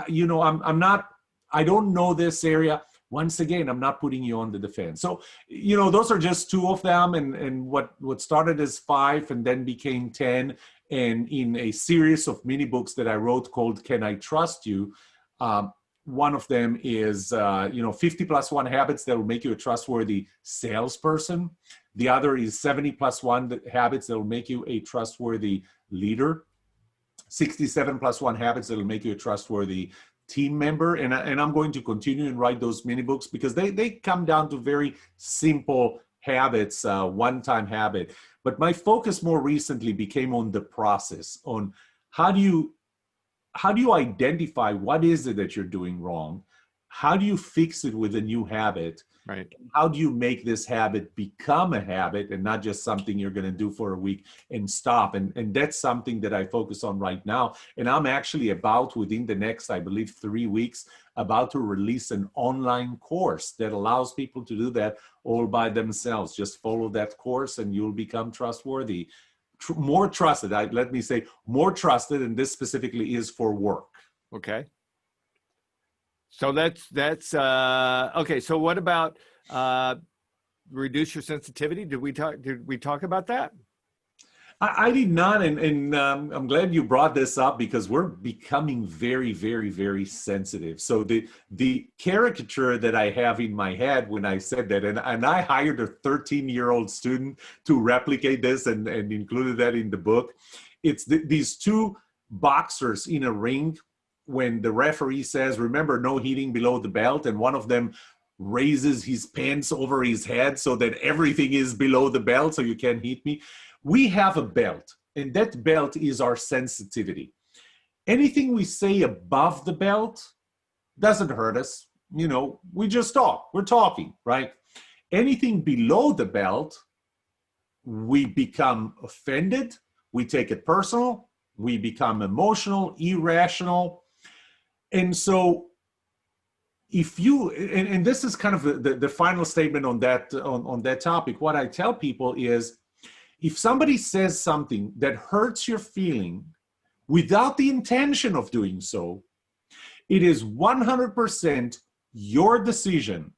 Speaker 2: You know, I don't know this area. Once again, I'm not putting you on the defense. So, you know, those are just 2 of them. And what started as 5 and then became 10. And in a series of mini books that I wrote called Can I Trust You? One of them is, 50+1 habits that will make you a trustworthy salesperson. The other is 70+1 habits that will make you a trustworthy leader. 67+1 habits that will make you a trustworthy team member. And I'm going to continue and write those mini books because they come down to very simple habits, one-time habit. But my focus more recently became on the process, on how do you how do you identify what is it that you're doing wrong? How do you fix it with a new habit?
Speaker 1: Right.
Speaker 2: How do you make this habit become a habit and not just something you're going to do for a week and stop? And that's something that I focus on right now. And I'm actually about, within the next, I believe, 3 weeks, about to release an online course that allows people to do that all by themselves. Just follow that course and you'll become trustworthy. More trusted, let me say more trusted, and this specifically is for work.
Speaker 1: Okay. So that's okay. So what about reduce your sensitivity? Did we talk about that?
Speaker 2: I did not, and I'm glad you brought this up because we're becoming very, very, very sensitive. So the caricature that I have in my head when I said that, and I hired a 13-year-old student to replicate this and included that in the book. It's these two boxers in a ring when the referee says, remember, no hitting below the belt, and one of them raises his pants over his head so that everything is below the belt so you can't hit me. We have a belt, and that belt is our sensitivity. Anything we say above the belt doesn't hurt us. You know, we just talk. We're talking, right? Anything below the belt, we become offended. We take it personal. We become emotional, irrational. And so if you, and this is kind of the final statement on that topic, what I tell people is, if somebody says something that hurts your feeling without the intention of doing so, it is 100% your decision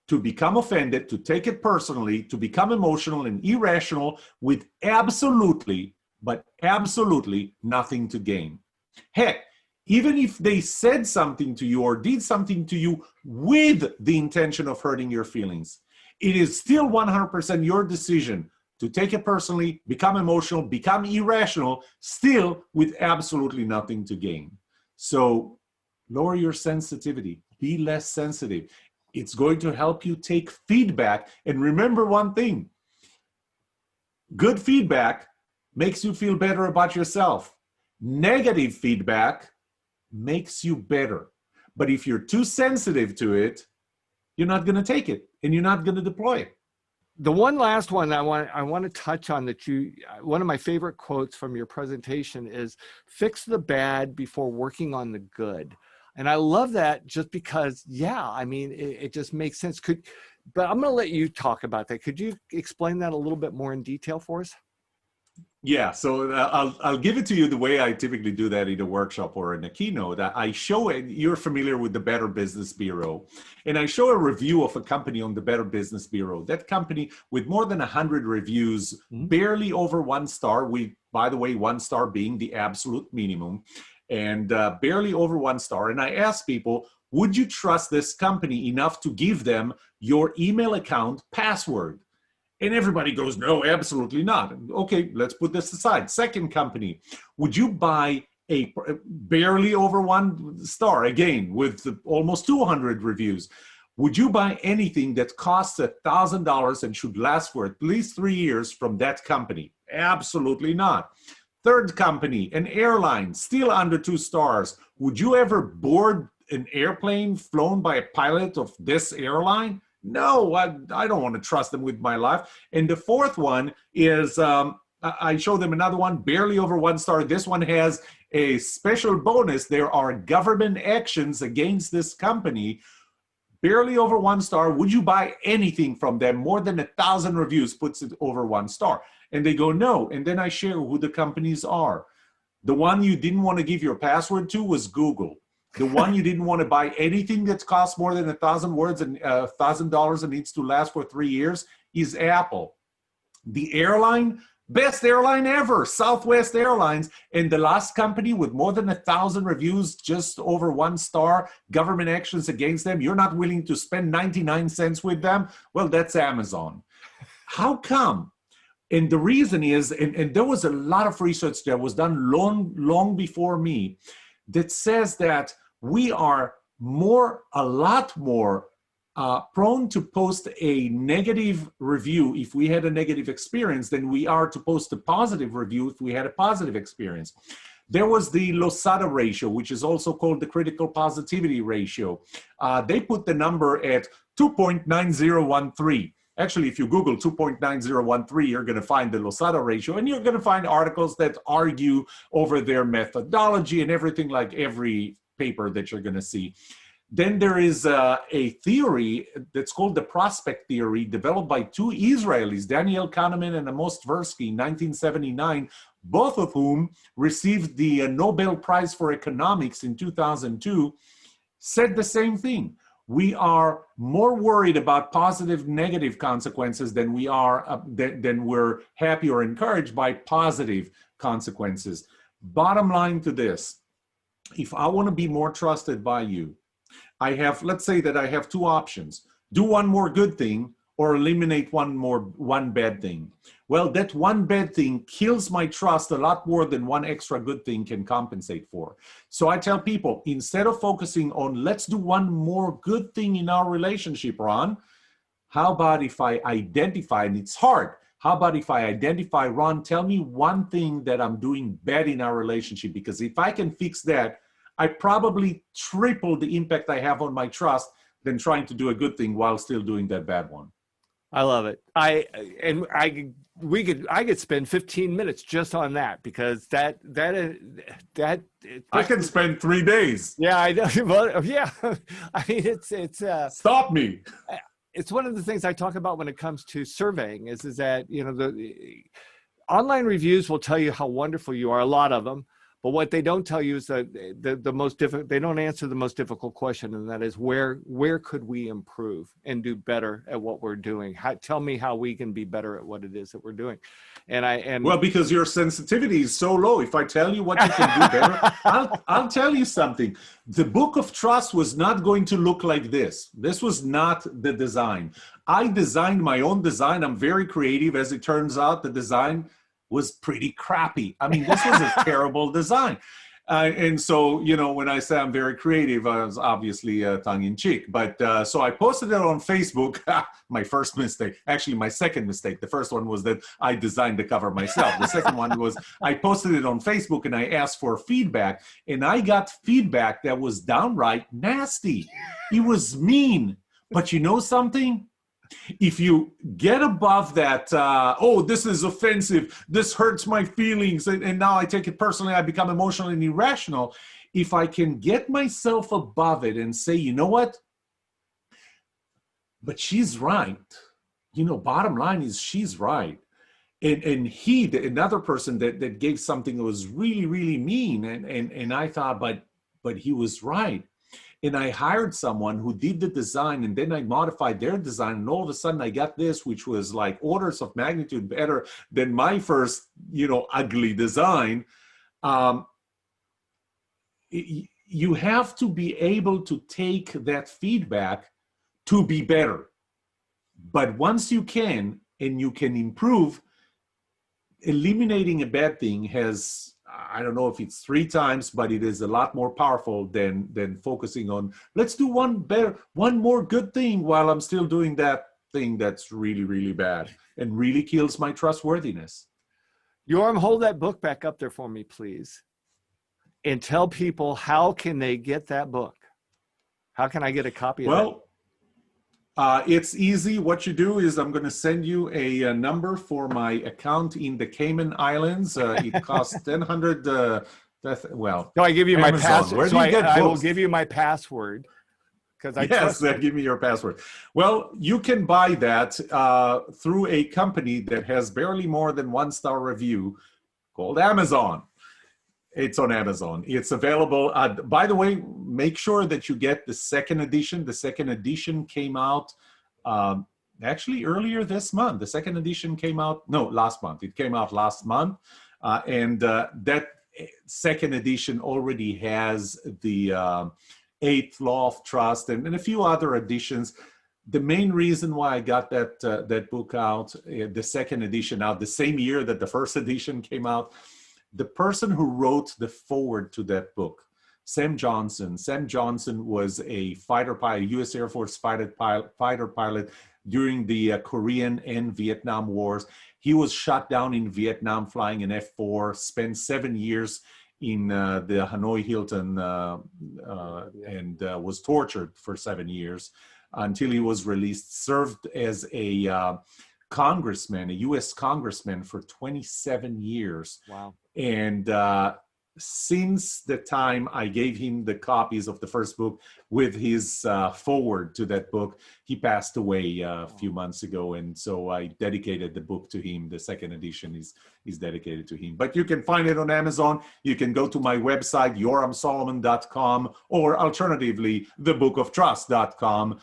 Speaker 2: to become offended, to take it personally, to become emotional and irrational with absolutely, but absolutely nothing to gain. Heck, even if they said something to you or did something to you with the intention of hurting your feelings, it is still 100% your decision to take it personally, become emotional, become irrational, still with absolutely nothing to gain. So lower your sensitivity, be less sensitive. It's going to help you take feedback. And remember one thing, good feedback makes you feel better about yourself. Negative feedback makes you better. But if you're too sensitive to it, you're not going to take it and you're not going to deploy it.
Speaker 1: The one last one I want to touch on one of my favorite quotes from your presentation is, fix the bad before working on the good. And I love that just because, yeah, I mean, it just makes sense. But I'm going to let you talk about that. Could you explain that a little bit more in detail for us?
Speaker 2: Yeah, so I'll give it to you the way I typically do that in a workshop or in a keynote. I show it, you're familiar with the Better Business Bureau, and I show a review of a company on the Better Business Bureau. That company with more than 100 reviews, barely over 1 star. By the way, 1 star being the absolute minimum, and barely over 1 star. And I ask people, would you trust this company enough to give them your email account password? And everybody goes, no, absolutely not. Okay, let's put this aside. Second company, would you buy a barely over 1 star, again, with almost 200 reviews? Would you buy anything that costs $1,000 and should last for at least 3 years from that company? Absolutely not. Third company, an airline, still under 2 stars. Would you ever board an airplane flown by a pilot of this airline? No, I don't want to trust them with my life. And the fourth one is, I show them another one, barely over 1 star. This one has a special bonus. There are government actions against this company. Barely over 1 star. Would you buy anything from them? More than 1,000 reviews puts it over 1 star. And they go, no. And then I share who the companies are. The one you didn't want to give your password to was Google. The one you didn't want to buy anything that costs more than 1,000 words and $1,000 and needs to last for 3 years is Apple. The airline, best airline ever, Southwest Airlines. And the last company with more than 1,000 reviews, just over 1 star, government actions against them. You're not willing to spend 99 cents with them? Well, that's Amazon. How come? And the reason is, and there was a lot of research that was done long before me that says that we are a lot more prone to post a negative review if we had a negative experience than we are to post a positive review if we had a positive experience. There was the Losada ratio, which is also called the critical positivity ratio. They put the number at 2.9013. Actually, if you Google 2.9013, you're going to find the Losada ratio, and you're going to find articles that argue over their methodology and everything, like every paper that you're going to see. Then there is a theory that's called the prospect theory, developed by two Israelis, Daniel Kahneman and Amos Tversky, in 1979, both of whom received the Nobel Prize for Economics in 2002, said the same thing. We are more worried about positive, negative consequences than we are than we're happy or encouraged by positive consequences. Bottom line to this, if I want to be more trusted by you, let's say that I have two options: do one more good thing or eliminate one bad thing. Well, that one bad thing kills my trust a lot more than one extra good thing can compensate for. So I tell people, instead of focusing on let's do one more good thing in our relationship, Ron, how about if I identify, and it's hard, how about if I identify, Ron, tell me one thing that I'm doing bad in our relationship, because if I can fix that, I probably triple the impact I have on my trust than trying to do a good thing while still doing that bad one.
Speaker 1: I love it. I could spend 15 minutes just on that, because that
Speaker 2: I can spend 3 days.
Speaker 1: Yeah, I know. Well, yeah. I mean, it's
Speaker 2: stop me.
Speaker 1: It's one of the things I talk about when it comes to surveying is that, you know, the online reviews will tell you how wonderful you are, a lot of them. But what they don't tell you is that the most difficult, they don't answer the most difficult question, and that is where could we improve and do better at what we're doing? Tell me how we can be better at what it is that we're doing. Well,
Speaker 2: because your sensitivity is so low. If I tell you what you can do better, I'll tell you something. The Book of Trust was not going to look like this. This was not the design. I designed my own design. I'm very creative. As it turns out, the design was pretty crappy. I mean, this was a terrible design. And so, you know, when I say I'm very creative, I was obviously tongue-in-cheek. But so I posted it on Facebook. My first mistake, actually my second mistake. The first one was that I designed the cover myself. The second one was I posted it on Facebook and I asked for feedback. And I got feedback that was downright nasty. It was mean. But you know something? If you get above that, oh, this is offensive, this hurts my feelings, and now I take it personally, I become emotional and irrational. If I can get myself above it and say, you know what? But she's right. You know, bottom line is she's right. And another person that gave something that was really, really mean, and I thought, but he was right. And I hired someone who did the design, and then I modified their design, and all of a sudden I got this, which was like orders of magnitude better than my first, you know, ugly design. You have to be able to take that feedback to be better. But once you can, and you can improve, eliminating a bad thing has, I don't know if it's 3 times, but it is a lot more powerful than focusing on, let's do one more good thing while I'm still doing that thing that's really, really bad and really kills my trustworthiness.
Speaker 1: Yoram, hold that book back up there for me, please. And tell people, how can they get that book? How can I get a copy of it?
Speaker 2: Well, it's easy. What you do is I'm going to send you a number for my account in the Cayman Islands. It costs $1,000. Well,
Speaker 1: no, I give you
Speaker 2: Amazon.
Speaker 1: My password.
Speaker 2: Where do you get
Speaker 1: I will give you my password.
Speaker 2: Yes, give me your password. Well, you can buy that through a company that has barely more than 1-star review called Amazon. It's on Amazon. It's available. By the way, make sure that you get the second edition. The second edition came out actually earlier this month. The second edition came out, no, last month. It came out last month. And that second edition already has the 8th Law of Trust and a few other editions. The main reason why I got that book out, the second edition out, the same year that the first edition came out, the person who wrote the foreword to that book, Sam Johnson. Sam Johnson was a fighter pilot, U.S. Air Force fighter pilot during the Korean and Vietnam Wars. He was shot down in Vietnam flying an F-4, spent 7 years in the Hanoi Hilton and was tortured for 7 years until he was released, served as a congressman, a U.S. congressman for 27 years.
Speaker 1: Wow.
Speaker 2: And since the time I gave him the copies of the first book with his foreword to that book, he passed away a few months ago. And so I dedicated the book to him. The second edition is dedicated to him. But you can find it on Amazon. You can go to my website, yoramsolomon.com, or alternatively, thebookoftrust.com.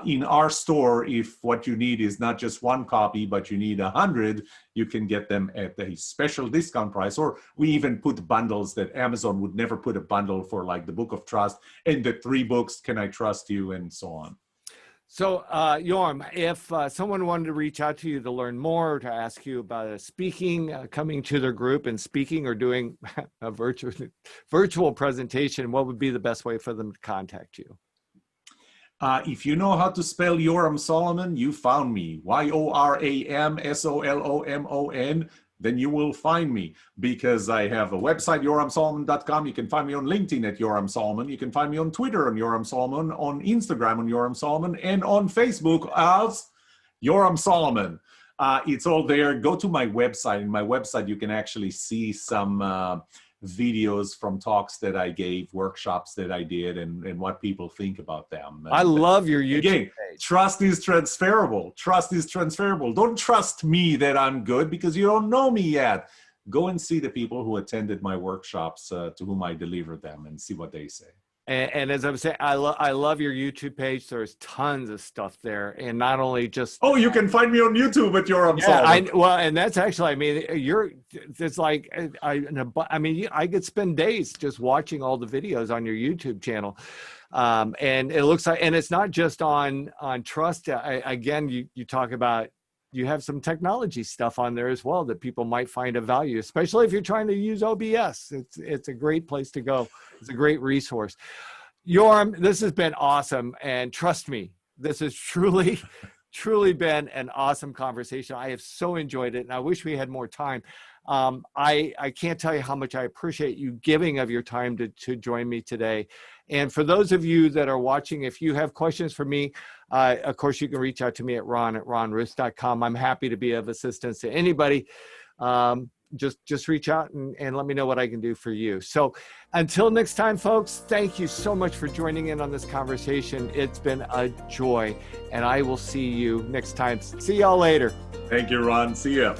Speaker 2: In our store, if what you need is not just one copy, but you need 100, you can get them at a special discount price. Or we even put bundles that Amazon would never put a bundle for, like the Book of Trust and the 3 books, Can I Trust You, and so on.
Speaker 1: So, Yoram, if someone wanted to reach out to you to learn more, to ask you about speaking, coming to their group and speaking, or doing a virtual presentation, what would be the best way for them to contact you?
Speaker 2: If you know how to spell Yoram Solomon, you found me. YORAMSOLOMON. Then you will find me, because I have a website, yoramsolomon.com. You can find me on LinkedIn at Yoram Solomon. You can find me on Twitter on Yoram Solomon, on Instagram on Yoram Solomon, and on Facebook as Yoram Solomon. It's all there. Go to my website. In my website, you can actually see some videos from talks that I gave, workshops that I did, and what people think about them.
Speaker 1: I love your YouTube
Speaker 2: Again,
Speaker 1: page.
Speaker 2: Trust is transferable. Trust is transferable. Don't trust me that I'm good because you don't know me yet. Go and see the people who attended my workshops to whom I delivered them and see what they say.
Speaker 1: And as I'm saying, I love your YouTube page. There's tons of stuff there, and not only just.
Speaker 2: Oh, you can find me on YouTube at Yoram Solomon.
Speaker 1: Well, and that's actually, I mean, it's like, I could spend days just watching all the videos on your YouTube channel. And it looks like, and it's not just on trust. Again, you talk about, you have some technology stuff on there as well that people might find of value, especially if you're trying to use OBS. It's a great place to go. It's a great resource. Yoram, this has been awesome. And trust me, this has truly been an awesome conversation. I have so enjoyed it, and I wish we had more time. I can't tell you how much I appreciate you giving of your time to join me today. And for those of you that are watching, if you have questions for me, of course, you can reach out to me at ron@ronruth.com. I'm happy to be of assistance to anybody. Just reach out and let me know what I can do for you. So until next time, folks, thank you so much for joining in on this conversation. It's been a joy, and I will see you next time. See y'all later.
Speaker 2: Thank you, Ron. See ya.